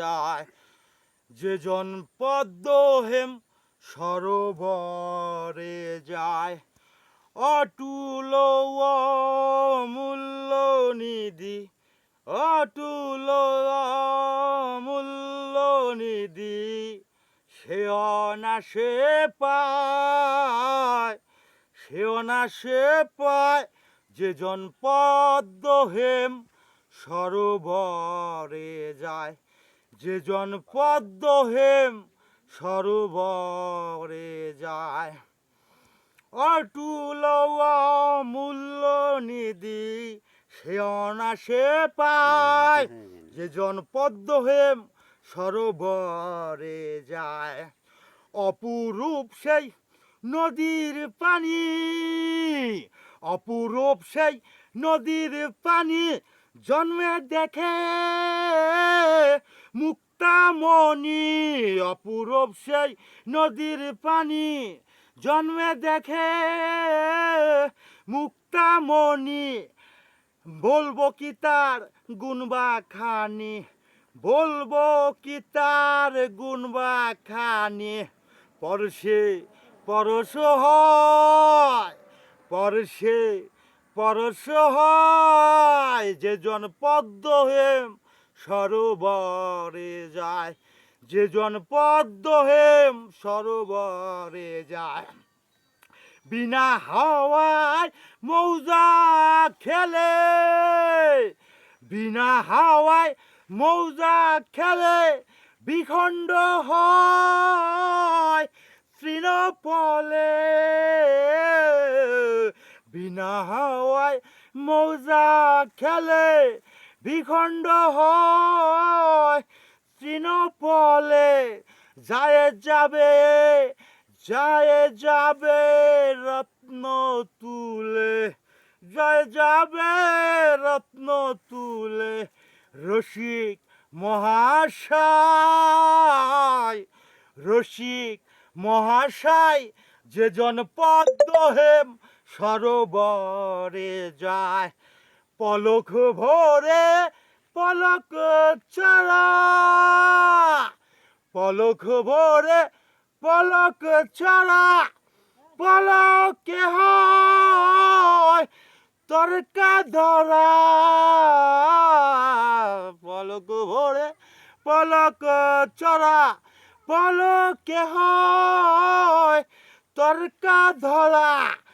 যায়। যে জন পদ্ম হেম সরোবরে যায়, অতুল অমূল্য নিধি, অতুল অমূল্য নিধি, সে অনাসে পায়, সে অনাসে পায়। যে জন পদ্ম হেম সরোবরে যায়, যে জন পদ্ম হেম সরোবরে যায়, অতুল অমূল্য নিধি, সে অনাসে পায়। যে জন পদ্ম হেম সরোবরে যায়, অপরূপ সেই নদীর পানি, অপরূপ সেই নদীর পানি, জন্মে দেখে মুক্তামণি, অপরূপ সেই নদীর পানি, জন্মে দেখে মুক্তামণি। বলবো কি তার গুণবা খানি, বলবো কি তার গুণবা খানি, পরশে পরশ হয়, পরশে পরশ হয়। যে জন পদ্ম হেম সরোবরে যায়, যে জন পদ্ম হেম সরোবরে যায়। বিনা হাওয়ায় মৌজা খেলে, বিনা হাওয়ায় মৌজা খেলে, বিখণ্ড হয় তৃণপলে। বিনা হাওয়ায় মৌজা খেলে, বিখণ্ড হয় তৃণপলে। যায় যাবে, যায় যাবে রত্ন তুলে, যায় যাবে রত্ন তুলে। রসিক মহাশয়, রসিক মহাশয়, যে জন পদ্ম হেম সরোবরে যায়, পলক ভরে পলক চড়া, পলক ভরে পলক চড়া, পলকে হয় তরকা ধরা, পলক ভরে পলক চড়া, পলকে হয় তরকা ধরা।